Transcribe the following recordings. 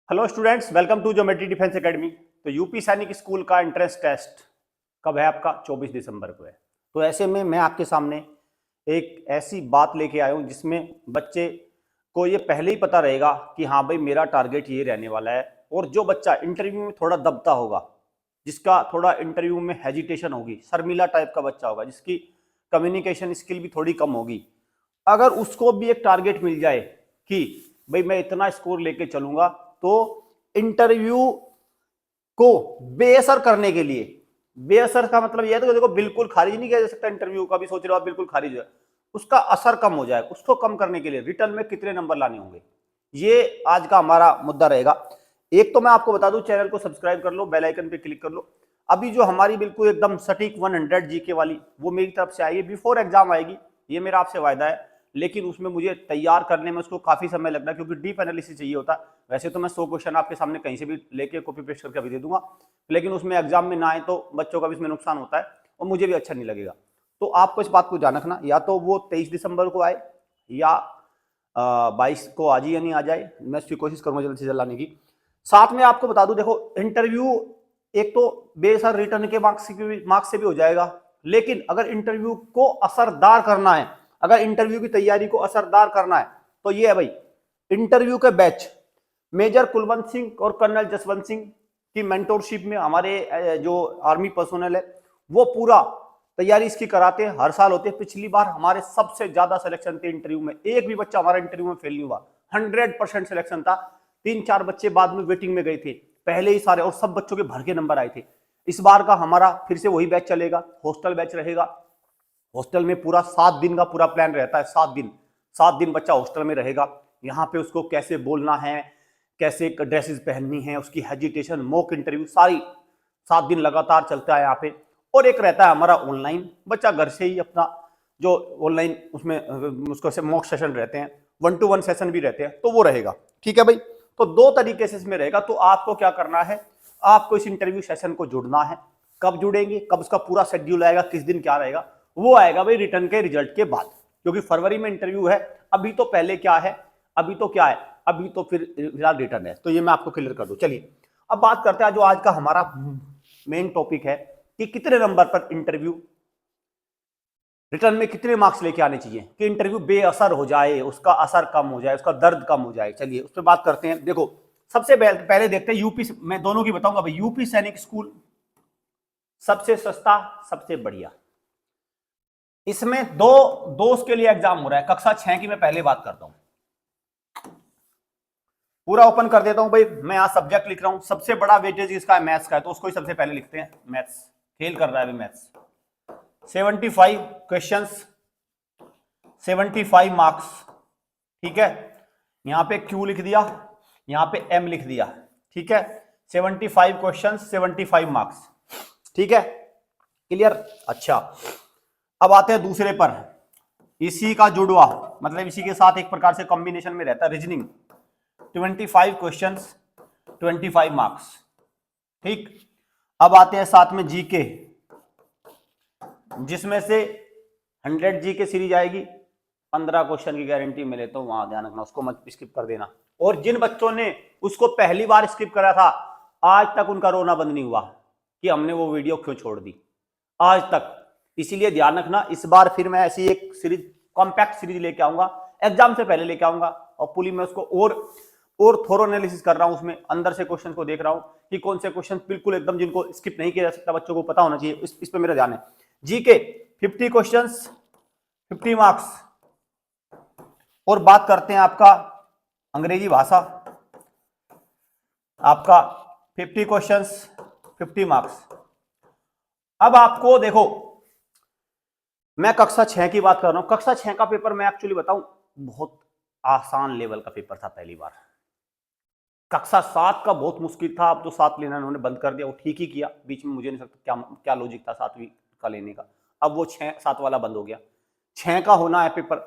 Hello students, welcome to geometry defence academy. तो UP Sainik school का entrance test कब है आपका? 24 दिसंबर को है। तो ऐसे में मैं आपके सामने एक ऐसी बात लेके आया हूँ जिसमें बच्चे को ये पहले ही पता रहेगा कि हाँ भाई मेरा टारगेट ये रहने वाला है। और जो बच्चा इंटरव्यू में थोड़ा दबता होगा, जिसका थोड़ा इंटरव्यू में हेजिटेशन होगी, शर्मीला टाइप का बच्चा होगा, जिसकी कम्युनिकेशन स्किल भी थोड़ी कम होगी, अगर उसको भी एक टारगेट मिल जाए कि भाई मैं इतना स्कोर लेके चलूंगा, तो इंटरव्यू को बेअसर करने के लिए, बेअसर का मतलब यह है तो देखो बिल्कुल खारिज नहीं किया जा सकता, इंटरव्यू का भी सोच रहे हो आप बिल्कुल खारिज है, उसका असर कम हो जाए, उसको कम करने के लिए रिटर्न में कितने नंबर लाने होंगे, ये आज का हमारा मुद्दा रहेगा। एक तो मैं आपको बता दूं, चैनल को सब्सक्राइब कर लो, बेल आइकन पे क्लिक कर लो। अभी जो हमारी बिल्कुल एकदम सटीक 100 जीके वाली वो मेरी तरफ से आएगी, बिफोर एग्जाम आएगी, ये मेरा आपसे वायदा है। लेकिन उसमें मुझे तैयार करने में उसको काफी समय लगता है, क्योंकि डीप एनालिसिस चाहिए होता है। वैसे तो मैं 100 क्वेश्चन आपके सामने कहीं से भी लेके कॉपी पेस्ट करके अभी दे दूंगा, लेकिन उसमें एग्जाम में ना आए तो बच्चों का भी इसमें नुकसान होता है और मुझे भी अच्छा नहीं लगेगा। तो आपको इस बात को ध्यान रखना, या तो वो 23 दिसंबर को आए या 22 को आज ही या नहीं आ जाए, मैं उसकी कोशिश करूंगा जल्द से जल्द लाने की। साथ में आपको बता दूं, देखो इंटरव्यू एक तो बेसर रिटर्न के मार्क्स से भी हो जाएगा, लेकिन अगर इंटरव्यू को असरदार करना है, अगर इंटरव्यू की तैयारी को असरदार करना है, तो ये है भाई इंटरव्यू के बैच मेजर कुलवंत सिंह और कर्नल जसवंत सिंह की मेंटोरशिप में हमारे जो आर्मी पर्सोनल है वो पूरा तैयारी इसकी कराते हैं, हर साल होते हैं। पिछली बार हमारे सबसे ज्यादा सिलेक्शन थे इंटरव्यू में, एक भी बच्चा हमारा इंटरव्यू में फेल नहीं हुआ, 100% सिलेक्शन था। 3-4 बच्चे बाद में वेटिंग में गए थे, पहले ही सारे, और सब बच्चों के भर के नंबर आए थे। इस बार का हमारा फिर से वही बैच चलेगा, हॉस्टल बैच रहेगा। हॉस्टल में पूरा 7 दिन का पूरा प्लान रहता है, 7 दिन बच्चा हॉस्टल में रहेगा। यहाँ पे उसको कैसे बोलना है, कैसे ड्रेसेस पहननी है, उसकी हेजिटेशन, मॉक इंटरव्यू सारी 7 दिन लगातार चलता है यहाँ पे। और एक रहता है हमारा ऑनलाइन, बच्चा घर से ही अपना जो ऑनलाइन उसमें उसको मॉक सेशन रहते हैं, 1-to-1 सेशन भी रहते हैं, तो वो रहेगा। ठीक है भाई, तो 2 तरीके से इसमें रहेगा। तो आपको क्या करना है, आपको इस इंटरव्यू सेशन को जुड़ना है। कब जुड़ेंगे, कब उसका पूरा शेड्यूल आएगा, किस दिन क्या रहेगा, वो आएगा भाई रिटर्न के रिजल्ट के बाद, क्योंकि फरवरी में इंटरव्यू है। अभी तो पहले क्या है, अभी तो क्या है, अभी तो फिर फिलहाल रिटर्न है। तो ये मैं आपको क्लियर कर दूं। चलिए अब बात करते हैं जो आज का हमारा मेन टॉपिक है कि कितने नंबर पर इंटरव्यू, रिटर्न में कितने मार्क्स लेके आने चाहिए कि इंटरव्यू बेअसर हो जाए, उसका असर कम हो जाए, उसका दर्द कम हो जाए। चलिए उस पर बात करते हैं। देखो सबसे पहले देखते हैं यूपी, मैं दोनों की बताऊंगा भाई। यूपी सैनिक स्कूल सबसे सस्ता, सबसे बढ़िया। इसमें दो दोस्त के लिए एग्जाम हो रहा है। कक्षा 6 की मैं पहले बात करता हूं, पूरा ओपन कर देता हूं भाई। मैं आज सब्जेक्ट लिख रहा हूं, सबसे बड़ा वेटेज इसका है मैथ्स का है, तो उसको ही सबसे पहले लिखते हैं। मैथ्स फेल कर रहा है अभी, मैथ्स 75 क्वेश्चंस, 75 मार्क्स। ठीक है, यहां पे क्यू लिख दिया, यहां पे एम लिख दिया। ठीक है, 75 क्वेश्चंस, 75 मार्क्स। ठीक है, क्लियर। अच्छा, अब आते हैं दूसरे पर, इसी का जुड़वा, मतलब इसी के साथ एक प्रकार से कॉम्बिनेशन में रहता है रीजनिंग। 25 questions, 25 marks. ठीक, अब आते हैं साथ में जीके, जिसमें से 100 जीके सीरीज आएगी, 15 क्वेश्चन की गारंटी मिले, तो वहां ध्यान रखना, उसको मत स्किप कर देना। और जिन बच्चों ने उसको पहली बार स्किप करा था, आज तक उनका रोना बंद नहीं हुआ कि हमने वो वीडियो क्यों छोड़ दी, आज तक। इसीलिए ध्यान रखना, इस बार फिर मैं ऐसी एक सीरीज, कॉम्पैक्ट सीरीज लेके आऊंगा, एग्जाम से पहले लेके आऊंगा, और पुली में उसको और थोरो एनालिसिस कर रहा हूं, उसमें अंदर से क्वेश्चन को देख रहा हूं कि कौन से क्वेश्चन बिल्कुल एकदम जिनको स्किप नहीं किया जा सकता, बच्चों को पता होना चाहिए। इस पे मेरा ध्यान है। GK 50 questions, 50 marks. और बात करते हैं आपका अंग्रेजी भाषा, आपका 50 क्वेश्चंस, 50 मार्क्स। अब आपको देखो, मैं कक्षा 6 की बात कर रहा हूं। कक्षा 6 का पेपर मैं एक्चुअली बताऊं, बहुत आसान लेवल का पेपर था पहली बार। कक्षा 7 का बहुत मुश्किल था, अब तो 7 लेना उन्होंने बंद कर दिया, वो ठीक ही किया। बीच में मुझे नहीं सकता क्या क्या लॉजिक था 7वीं का लेने का, अब वो 6-7 वाला बंद हो गया। 6 का होना है पेपर।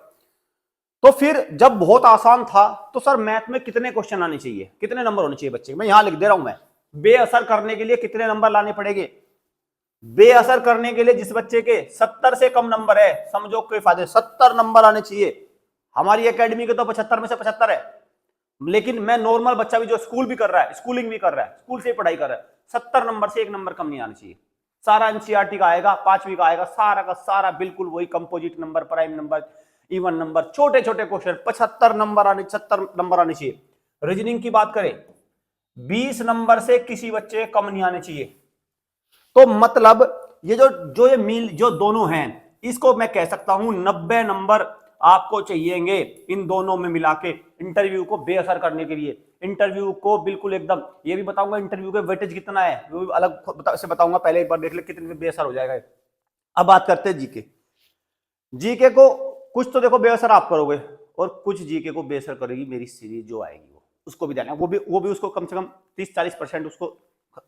तो फिर जब बहुत आसान था, तो सर मैथ में कितने क्वेश्चन आने चाहिए, कितने नंबर होने चाहिए बच्चे, मैं यहां लिख दे रहा हूं। मैं बेअसर करने के लिए कितने नंबर लाने पड़ेंगे, बेअसर करने के लिए जिस बच्चे के 70 से कम नंबर है, समझो कोई फायदे, 70 नंबर आने चाहिए। हमारी एकेडमी के तो 75 में से 75 है, लेकिन मैं नॉर्मल बच्चा भी जो स्कूल भी कर रहा है, स्कूलिंग भी कर रहा है, स्कूल से ही पढ़ाई कर रहा है, 70 नंबर से 1 नंबर कम नहीं आना चाहिए। सारा एनसीईआरटी का आएगा, 5वीं का आएगा, सारा का सारा बिल्कुल वही composite number, prime number, even number, छोटे छोटे क्वेश्चन 75 नंबर आने, 70 नंबर आने चाहिए। रीजनिंग की बात करें 20 नंबर से किसी बच्चे कम नहीं आने चाहिए। तो मतलब ये जो ये मील जो दोनों हैं, इसको मैं कह सकता हूं 90 नंबर आपको चाहिएंगे इन दोनों में मिला के इंटरव्यू को बेअसर करने के लिए। इंटरव्यू को बिल्कुल एकदम, ये भी बताऊंगा इंटरव्यू का वेटेज कितना है, वो भी अलग से बताऊंगा, पहले एक बार देख ले कितने में बेअसर हो जाएगा। अब बात करते हैं जीके। जीके को कुछ तो देखो बेअसर आप करोगे और कुछ जीके को बेअसर करेगी मेरी सीरीज जो आएगी, वो उसको भी देना, वो भी उसको कम से कम 30-40% उसको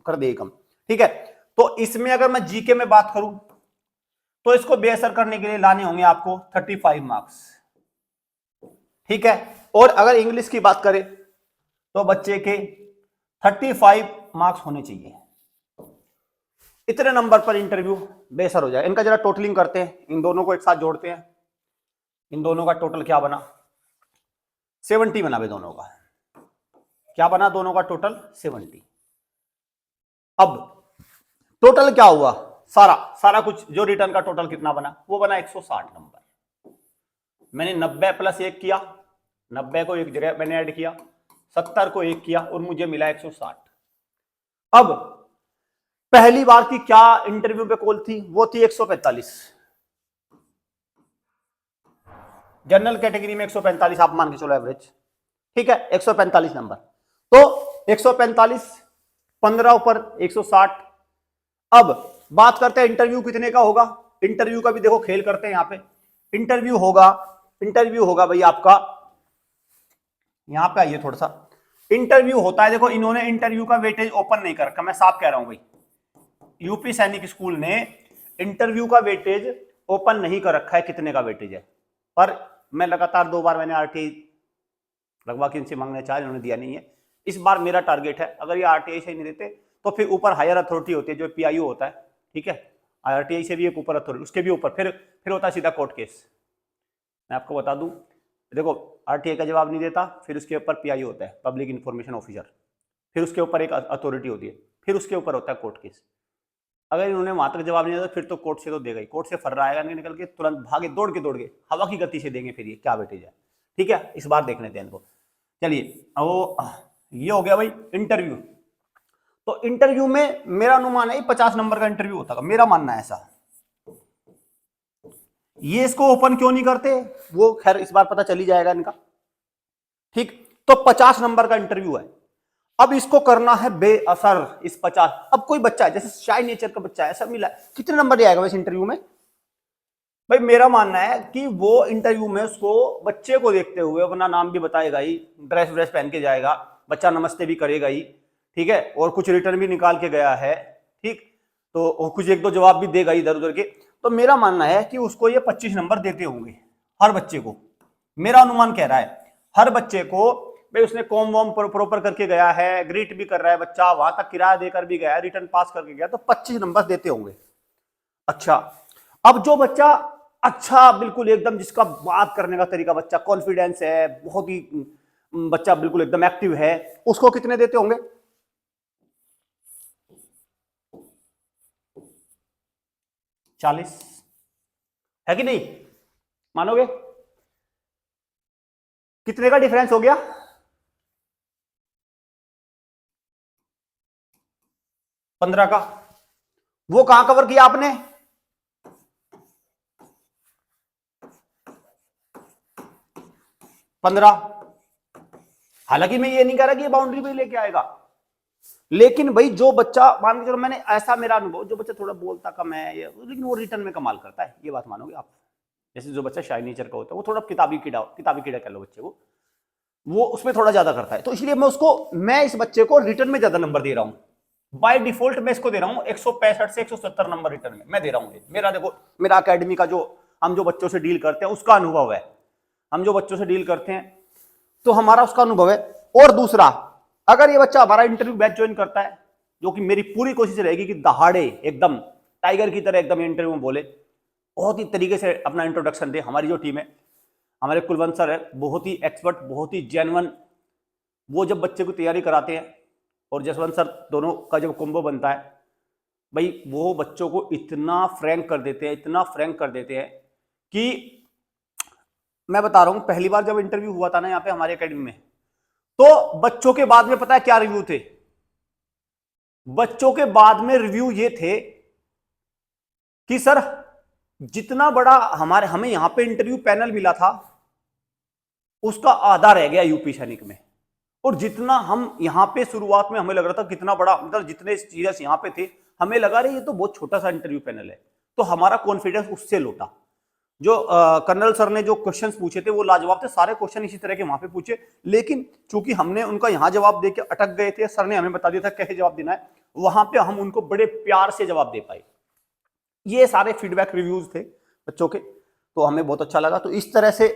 कर देगी कम। ठीक है, तो इसमें अगर मैं जीके में बात करूं तो इसको बेअसर करने के लिए लाने होंगे आपको 35 मार्क्स। ठीक है, और अगर इंग्लिश की बात करें तो बच्चे के 35 मार्क्स होने चाहिए। इतने नंबर पर इंटरव्यू बेअसर हो जाए। इनका जरा टोटलिंग करते हैं, इन दोनों को एक साथ जोड़ते हैं। इन दोनों का टोटल क्या बना, 70 बना भाई दोनों का। क्या बना दोनों का टोटल 70। अब टोटल क्या हुआ, सारा कुछ जो रिटर्न का टोटल कितना बना, वो बना 160 नंबर। मैंने 90 प्लस 1 किया, 90 को एक जगह मैंने ऐड किया, 70 को 1 किया और मुझे मिला 160। अब पहली बार की क्या इंटरव्यू पे कॉल थी, वो थी 145। जनरल कैटेगरी में 145 आप मान के चलो एवरेज। ठीक है, 145 नंबर, तो 145 15 ऊपर 160। अब बात करते हैं इंटरव्यू कितने का होगा। इंटरव्यू का भी देखो खेल करते हैं, यहां पे इंटरव्यू होगा भाई आपका, यहां पे आइए थोड़ा सा। इंटरव्यू होता है, देखो इन्होंने इंटरव्यू का वेटेज ओपन नहीं कर रखा, मैं साफ कह रहा हूं भाई, यूपी सैनिक स्कूल ने इंटरव्यू का वेटेज ओपन नहीं कर रखा है कितने का वेटेज है। पर मैं लगातार 2 बार मैंने आरटीआई लगवा के इनसे मांगने चाहे, इन्होंने दिया नहीं है। इस बार मेरा टारगेट है, अगर ये आरटीआई से नहीं देते तो फिर ऊपर हायर अथॉरिटी होती है जो पीआईओ होता है। ठीक है, आरटीआई से भी एक ऊपर अथॉरिटी, उसके भी ऊपर फिर होता है सीधा कोर्ट केस। मैं आपको बता दूं, देखो आरटीआई का जवाब नहीं देता, फिर उसके ऊपर पीआईओ होता है, पब्लिक इंफॉर्मेशन ऑफिसर, फिर उसके ऊपर एक अथॉरिटी होती है, फिर उसके ऊपर होता है कोर्ट केस। अगर इन्होंने वहां तक जवाब नहीं दिया तो फिर तो कोर्ट से तो देगा ही, कोर्ट से फर्रा आएगा नहीं निकल के, तुरंत भागे दौड़ के हवा की गति से देंगे, फिर ये क्या वेटेज है। ठीक है, इस बार देख लेते हैं इनको। चलिए, वो ये हो गया भाई इंटरव्यू। तो इंटरव्यू में मेरा अनुमान है 50 नंबर का इंटरव्यू होता है, मेरा मानना है ऐसा। ये इसको ओपन क्यों नहीं करते, वो खैर इस बार पता चल ही जाएगा इनका। ठीक, तो 50 नंबर का इंटरव्यू है। अब इसको करना है बेअसर इस 50। अब कोई बच्चा है जैसे शाय नेचर का बच्चा है, ऐसा मिला कितने नंबर आएगा इस इंटरव्यू में। भाई मेरा मानना है कि वो इंटरव्यू में उसको बच्चे को देखते हुए अपना नाम भी बताएगा ही, ड्रेस पहन के जाएगा, बच्चा नमस्ते भी करेगा ही। ठीक है, और कुछ रिटर्न भी निकाल के गया है। ठीक, तो कुछ 1-2 जवाब भी देगा इधर उधर के। तो मेरा मानना है कि उसको ये 25 नंबर देते होंगे हर बच्चे को। मेरा अनुमान कह रहा है हर बच्चे को, भाई उसने कॉम वॉम प्रॉपर करके गया है, ग्रीट भी कर रहा है बच्चा, वहां तक किराया देकर भी गया, रिटर्न पास करके गया, तो 25 नंबर देते होंगे। अच्छा, अब जो बच्चा अच्छा बिल्कुल एकदम, जिसका बात करने का तरीका, बच्चा कॉन्फिडेंस है, बहुत ही बच्चा बिल्कुल एकदम एक्टिव है, उसको कितने देते होंगे, 40 है कि नहीं, मानोगे कितने का डिफरेंस हो गया, 15 का। वो कहां कवर किया आपने, 15। हालांकि मैं ये नहीं कह रहा कि ये बाउंड्री पे लेके आएगा, लेकिन भाई जो बच्चा, मान के चलो, मैंने ऐसा मेरा अनुभव, जो बच्चा थोड़ा बोलता कम है लेकिन वो रिटर्न में कमाल करता है, ये बात मानोगे आप। जैसे जो बच्चा शाय नेचर का होता है, वो थोड़ा किताबी कीड़ा कह लो बच्चे को, वो उसमें थोड़ा ज्यादा करता है, तो इसलिए मैं इस बच्चे को रिटर्न में ज्यादा नंबर दे रहा हूं। बाय डिफॉल्ट मैं इसको दे रहा हूं 165 से 170 नंबर रिटर्न में मैं दे रहा हूं। मेरा देखो, मेरा अकेडमी का जो हम जो बच्चों से डील करते हैं उसका अनुभव है, हम जो बच्चों से डील करते हैं तो हमारा उसका अनुभव है। और दूसरा, अगर ये बच्चा हमारा इंटरव्यू बैच ज्वाइन करता है, जो कि मेरी पूरी कोशिश रहेगी कि दहाड़े एकदम टाइगर की तरह एकदम इंटरव्यू में बोले, बहुत ही तरीके से अपना इंट्रोडक्शन दे। हमारी जो टीम है, हमारे कुलवंत सर है, बहुत ही एक्सपर्ट, बहुत ही जेन्युइन वो जब बच्चे को तैयारी कराते हैं और जसवंत सर दोनों का जब कॉम्बो बनता है भाई, वो बच्चों को इतना फ्रैंक कर देते हैं, इतना फ्रैंक कर देते हैं कि मैं बता रहा हूं, पहली बार जब इंटरव्यू हुआ था ना यहाँ पे हमारे एकेडमी में, तो बच्चों के बाद में पता है क्या रिव्यू थे? बच्चों के बाद में रिव्यू ये थे कि सर जितना बड़ा हमें यहां पे इंटरव्यू पैनल मिला था उसका आधा रह गया यूपी सैनिक में, और जितना हम यहां पे शुरुआत में हमें लग रहा था कितना बड़ा, मतलब जितने सीरियस यहां पे थे हमें लगा रहे ये तो बहुत छोटा सा इंटरव्यू पैनल है, तो हमारा कॉन्फिडेंस उससे लौटा। जो कर्नल सर ने जो क्वेश्चंस पूछे थे वो लाजवाब थे, सारे क्वेश्चन इसी तरह के वहां पे पूछे, लेकिन चूंकि हमने उनका यहां जवाब देके अटक गए थे, सर ने हमें बता दिया था कैसे जवाब देना है, वहां पे हम उनको बड़े प्यार से जवाब दे पाए। ये सारे फीडबैक रिव्यूज थे बच्चों के, तो हमें बहुत अच्छा लगा। तो इस तरह से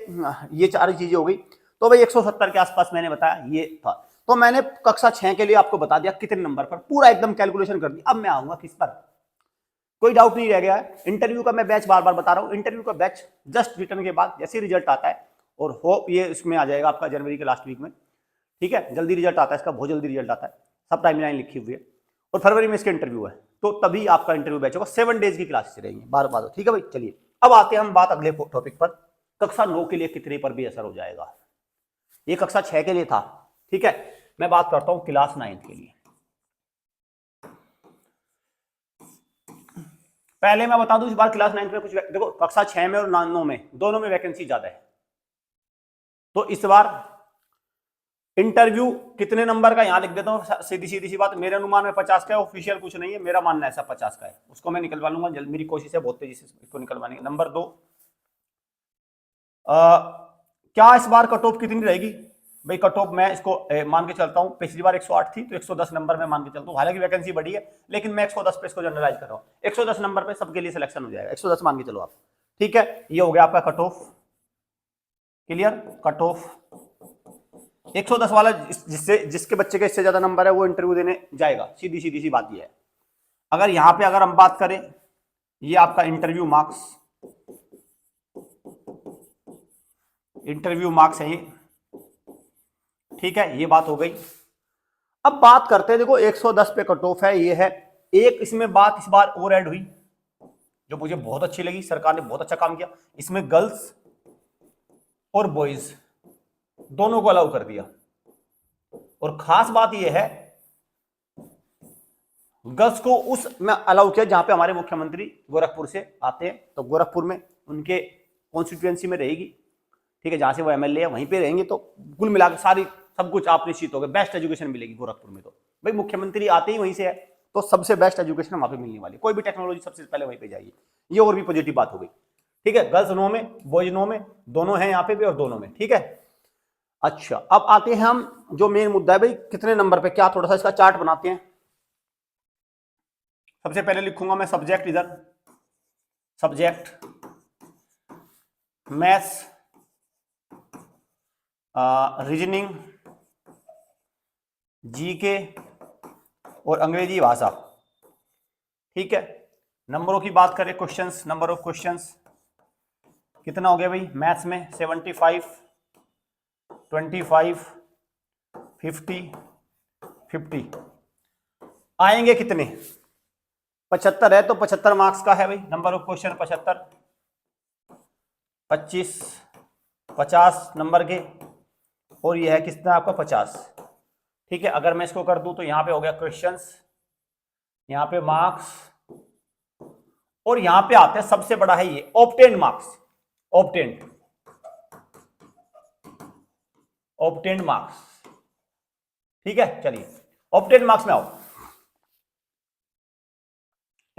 ये सारी चीजें हो गई। तो भाई 170 के आसपास मैंने बताया ये था। तो मैंने कक्षा 6 के लिए आपको बता दिया कितने नंबर पर, पूरा एकदम कैलकुलेशन कर दी। अब मैं आऊंगा किस पर, कोई डाउट नहीं रह गया है। इंटरव्यू का मैं बैच बार बार बता रहा हूं, इंटरव्यू का बैच जस्ट रिटर्न के बाद जैसे रिजल्ट आता है, और होप ये इसमें आ जाएगा आपका जनवरी के लास्ट वीक में, ठीक है, जल्दी रिजल्ट आता है इसका, बहुत जल्दी रिजल्ट आता है, सब टाइमलाइन लिखी हुई है, और फरवरी में इसके इंटरव्यू है, तो तभी आपका इंटरव्यू बैच होगा। 7 डेज की क्लासेस रहेंगी, बार बार, ठीक है भाई। चलिए अब आते हैं हम बात अगले टॉपिक पर, कक्षा 9 के लिए कितने पर भी असर हो जाएगा। ये कक्षा 6 के लिए था, ठीक है, मैं बात करता हूं क्लास 9 के लिए। पहले मैं बता दूं इस बार क्लास 9 में कुछ देखो, कक्षा 6 में और 9 में दोनों में वैकेंसी ज्यादा है, तो इस बार इंटरव्यू कितने नंबर का यहां लिख देता हूं, सीधी सीधी सी बात, मेरे अनुमान में 50 का है, ऑफिशियल कुछ नहीं है, मेरा मानना ऐसा 50 का है, उसको मैं निकलवा लूंगा जल्द, मेरी कोशिश है बहुत तेजी से इसको निकलवाने की। नंबर 2, क्या इस बार कट ऑफ कितनी रहेगी भाई? कट ऑफ मैं इसको मान के चलता हूं, पिछली बार 108 थी तो 110 नंबर में मान के चलता हूं, हालांकि वैकेंसी बढ़ी है, लेकिन मैं 110 पे इसको जनरलाइज कर रहा हूं, 110 नंबर पे सबके लिए सिलेक्शन हो जाएगा, 110 मान के चलो आप, ठीक है। ये हो गया आपका cut off, clear. Cut off 110 वाला जिसके बच्चे के इससे ज्यादा नंबर है वो इंटरव्यू देने जाएगा, सीधी सीधी सी बात ये है। अगर यहां पे अगर हम बात करें, ये आपका इंटरव्यू मार्क्स, इंटरव्यू मार्क्स है ये, ठीक है, ये बात हो गई। अब बात करते हैं, देखो 110 पे कट ऑफ है, ये है एक, इसमें बात इस बार और ऐड हुई जो मुझे बहुत अच्छी लगी, सरकार ने बहुत अच्छा काम किया, इसमें गर्ल्स और बॉयज दोनों को अलाउ कर दिया, और खास बात यह है गर्ल्स को उस में अलाउ किया जहां पे हमारे मुख्यमंत्री गोरखपुर से आते हैं, तो गोरखपुर में उनके कॉन्स्टिट्यूएंसी में रहेगी, ठीक है, जहां से वो एमएलए है वहीं पे रहेंगे, तो कुल मिलाकर सारी सब कुछ आप निश्चित हो गए, बेस्ट एजुकेशन मिलेगी गोरखपुर में। तो भाई मुख्यमंत्री आते ही वहीं से है, तो सबसे बेस्ट एजुकेशन वहां पे मिलने वाली, कोई भी टेक्नोलॉजी सबसे पहले वहीं पे जाइए, ये और भी पॉजिटिव बात हो गई, ठीक है। गर्ल्स 9 में, बॉयज 9 में, दोनों हैं यहाँ पे भी और दोनों में, ठीक है। अच्छा, अब आते हैं हम जो मेन मुद्दा है भाई, कितने नंबर पे क्या, थोड़ा सा इसका चार्ट बनाते हैं। सबसे पहले लिखूंगा मैं सब्जेक्ट, इधर सब्जेक्ट मैथ्स, रीजनिंग, जीके और अंग्रेजी भाषा, ठीक है। नंबरों की बात करें, क्वेश्चंस, नंबर ऑफ क्वेश्चंस कितना हो गया भाई? मैथ्स में 75, 25, 50, 50 आएंगे कितने? 75 है तो 75 मार्क्स का है भाई, नंबर ऑफ क्वेश्चन 75, 25 50 नंबर के, और यह है कितना आपका 50, ठीक है। अगर मैं इसको कर दूं तो यहां पे हो गया क्वेश्चंस, यहां पे मार्क्स, और यहां पे आते हैं सबसे बड़ा है ये ऑब्टेन्ड मार्क्स, ऑब्टेन्ड मार्क्स, ठीक है। चलिए ऑब्टेन्ड मार्क्स में आओ,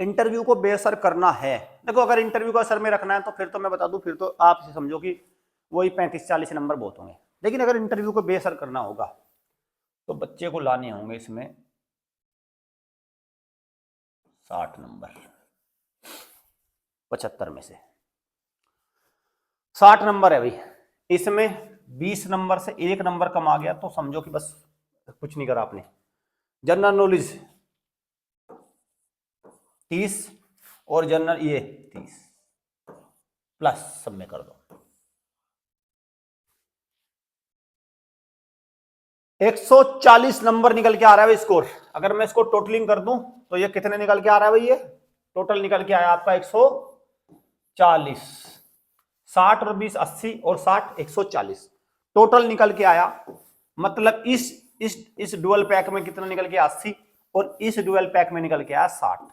इंटरव्यू को बेअसर करना है। देखो अगर इंटरव्यू को असर में रखना है तो फिर तो मैं बता दूं, फिर तो आप इसे समझो कि वही 35-40 नंबर बहुत होंगे, लेकिन अगर इंटरव्यू को बेअसर करना होगा तो बच्चे को लाने होंगे इसमें 60 नंबर, 75 में से 60 नंबर है भाई, इसमें 20 नंबर से 1 नंबर कम आ गया तो समझो कि बस कुछ नहीं करा आपने। जनरल नॉलेज 30 और जनरल ये 30 प्लस सब में कर दो, 140 नंबर निकल के आ रहा है स्कोर। अगर मैं इसको टोटलिंग कर दूं तो ये कितने निकल के आ रहा है भाई? ये टोटल निकल के आया आपका 140। 60 और 20 80 और 60 140 टोटल निकल के आया। मतलब इस डुअल पैक में कितना निकल के 80 और इस डुअल पैक में निकल के आया 60।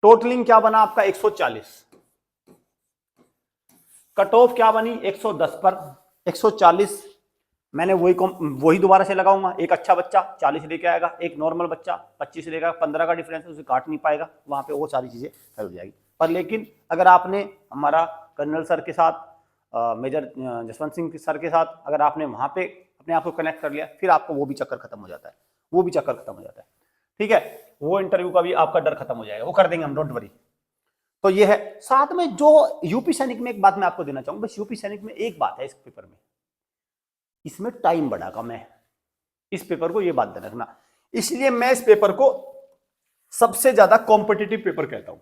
टोटलिंग क्या बना आपका? 140। कट ऑफ क्या बनी? 110 पर 140। मैंने वही दोबारा से लगाऊंगा। एक अच्छा बच्चा 40 लेके आएगा, एक नॉर्मल बच्चा 25 लेगा, 15 का डिफरेंस उसे काट नहीं पाएगा, वहां पे वो सारी चीजें हल हो जाएगी। पर लेकिन अगर आपने हमारा कर्नल सर के साथ, मेजर जसवंत सिंह सर के साथ अगर आपने वहां पे अपने आप को कनेक्ट कर लिया, फिर आपको वो भी चक्कर खत्म हो जाता है, वो भी चक्कर खत्म हो जाता है। ठीक है, वो इंटरव्यू का भी आपका डर खत्म हो जाएगा, वो कर देंगे हम, डोंट वरी। तो ये है। साथ में जो यूपी सैनिक में एक बात मैं आपको देना चाहूंगा, बस यूपी सैनिक में एक बात है इस पेपर में, इसमें टाइम बड़ा कम है। इस पेपर को ये बात ध्यान रखना, इसलिए मैं इस पेपर को सबसे ज्यादा कॉम्पिटिटिव पेपर कहता हूं।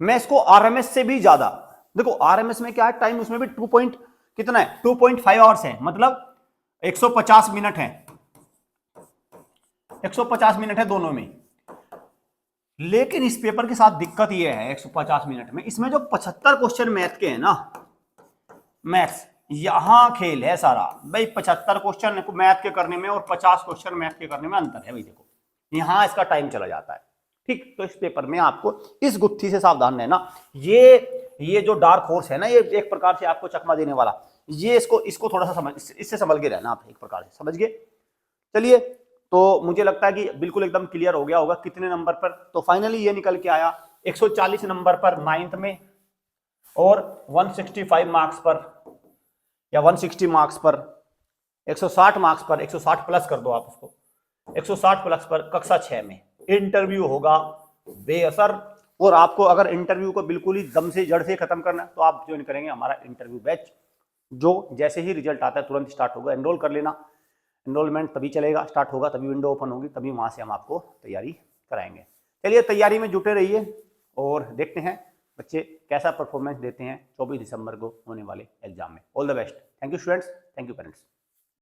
मैं इसको आरएमएस से भी ज्यादा, देखो आरएमएस में क्या है, टाइम उसमें भी कितना है, 2.5 आवर्स है, मतलब 150 मिनट है, 150 मिनट है दोनों में। लेकिन इस पेपर के साथ दिक्कत यह है 150 मिनट में, इसमें जो 75 क्वेश्चन मैथ के हैं ना, मैथ्स यहां खेल है सारा भाई। 75 क्वेश्चन मैथ के करने में और 50 क्वेश्चन मैथ के करने में अंतर है भाई। देखो यहां इसका टाइम चला जाता है। ठीक, तो इस पेपर में आपको इस गुत्थी से सावधान रहना। ये जो डार्क हॉर्स है ना, ये एक प्रकार से आपको चकमा देने वाला, ये इसको थोड़ा सा इससे संभल के रहना आप, एक प्रकार से समझ गए। चलिए, तो मुझे लगता है कि बिल्कुल एकदम क्लियर हो गया होगा कितने नंबर पर। तो फाइनली ये निकल के आया 140 नंबर पर 9th में और 165 मार्क्स पर या 160 मार्क्स पर, 160 मार्क्स पर, 160 प्लस कर दो आप उसको, 160 प्लस पर कक्षा 6 में इंटरव्यू होगा बेअसर। और आपको अगर इंटरव्यू को बिल्कुल ही दम से जड़ से खत्म करना है तो आप ज्वाइन करेंगे हमारा इंटरव्यू बैच, जो जैसे ही रिजल्ट आता है तुरंत स्टार्ट होगा। एनरोल कर लेना, एनरोलमेंट तभी चलेगा, स्टार्ट होगा तभी, विंडो ओपन होगी तभी, वहां से हम आपको तैयारी कराएंगे। चलिए, तैयारी में जुटे रहिए और देखते हैं बच्चे कैसा परफॉर्मेंस देते हैं 24 दिसंबर को होने वाले एग्जाम में। All the best. Thank you students, thank you parents.